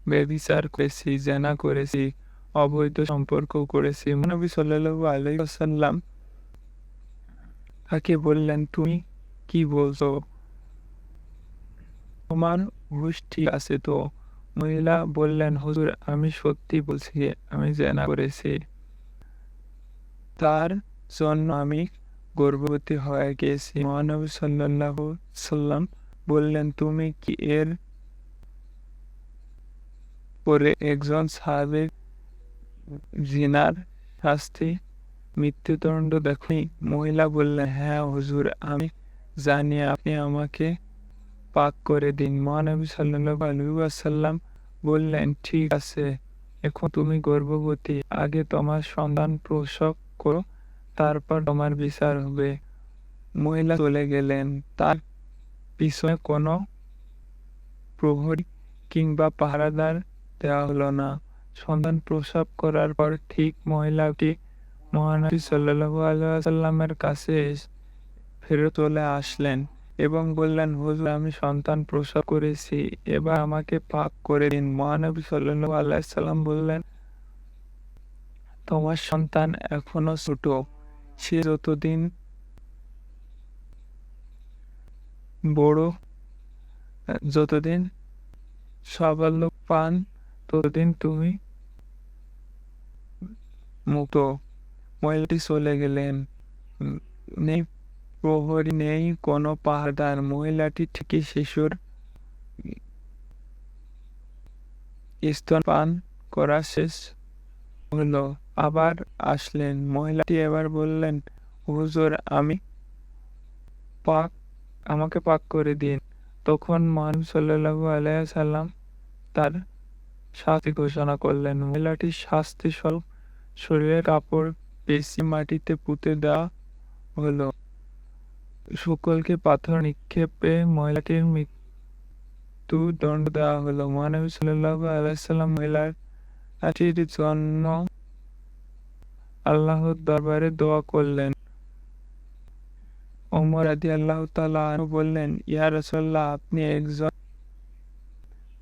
ব্যভিচার করেছি, জেনা করেছি, অবৈধ সম্পর্ক করেছি। নবী সাল্লাল্লাহু আলাইহি ওয়াসাল্লাম তাকে বললেন, তুমি কি বলছো? তোমার হুঁশ ঠিক আছে তো? মহিলা বললেন, হুজুর আমি সত্যি বলছি, আমি জেনা করেছি। তার জন্য আমি গর্ভবতী হয়ে গেছি। মহানবী সাল্লাল্লাহু সাল্লাম বললেন, তুমি কি এর পরে একজন সাহাবীর জিনার শাস্তি মৃত্যুদণ্ড দেখনি? মহিলা বললেন, হ্যাঁ হুজুর, আমি জানি, আপনি আমাকে পাক করে দিন। মহানবী সাল্লাল্লাহু আলাইহি ওয়াসাল্লাম বললেন, ঠিক আছে, এখন তুমি গর্ভবতী, আগে তোমার সন্তান প্রসব করো, তারপর তোমার বিচার হবে। মহিলা চলে গেলেন। তার পিছনে কোনো প্রহরী কিংবা পাহারাদার দেওয়া হলো না। সন্তান প্রসব করার পর ঠিক মহিলাটি মহানবী সাল্লাল্লাহু আলাইহি ওয়াসাল্লামের কাছে ফেরত চলে আসলেন এবং বললেন, হুজুর আমি সন্তান প্রসব করেছি, এবার আমাকে পাক করে দিন। মহানবী সাল্লাল্লাহু আলাইহি ওয়াসাল্লাম বললেন, তোমার সন্তান এখনো ছোট, সে যতদিন বড় যতদিন সাবল্য পান ততদিন তুমি মুক্ত। মহিলাটি চলে গেলেন। নেই প্রহরী, নেই কোনো পাহারাদার। মহিলাটি ঠিকই শিশুর স্তনপান করা শেষ হলো। আবার আসলেন। মহিলাটি এবার বললেন, হুজুর পাক আমাকে পাক করে দিন। তখন মহানবী সাল্লাল্লাহু আলাইহি ওয়াসাল্লাম তার শাস্তি ঘোষণা করলেন। মহিলাটির শাস্তি স্বরূপ শরীরের কাপড় পেঁচিয়ে মাটিতে পুঁতে দেওয়া হলো। সকলকে পাথর নিক্ষেপে মহিলাটির মৃত্যুদণ্ড দেওয়া হলো। মহানবী সাল্লাল্লাহু আলাইহি ওয়াসাল্লাম মহিলাটির জন্য আল্লাহর দরবারে দোয়া করলেন। ওমর রাদিয়াল্লাহু তাআলা আনহু বললেন, ইয়া রাসূলুল্লাহ, আপনি একজন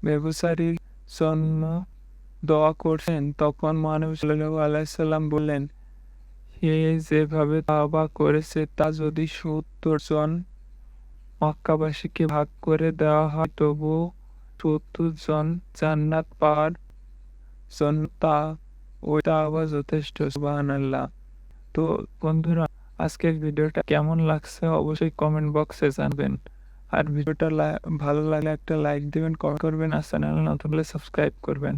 ব্যভিচারীর জন্য দোয়া করছেন? তখন মহানবী সাল্লাল্লাহু আলাইহি ওয়াসাল্লাম বললেন, সে যেভাবে তাওবা করেছে তা যদি ৭০ জন মক্কাবাসীকে ভাগ করে দেওয়া হয়, তবুও ৭০ জন জান্নাত পাওয়ার জন্য ওই তাওবা যথেষ্ট। সুবহানাল্লাহ। তো বন্ধুরা, আজকের ভিডিওটা কেমন লাগছে অবশ্যই কমেন্ট বক্সে জানাবেন। আর ভিডিওটা ভালো লাগলে একটা লাইক দিবেন, কমেন্ট করবেন, আর চ্যানেল নতুন হলে সাবস্ক্রাইব করবেন।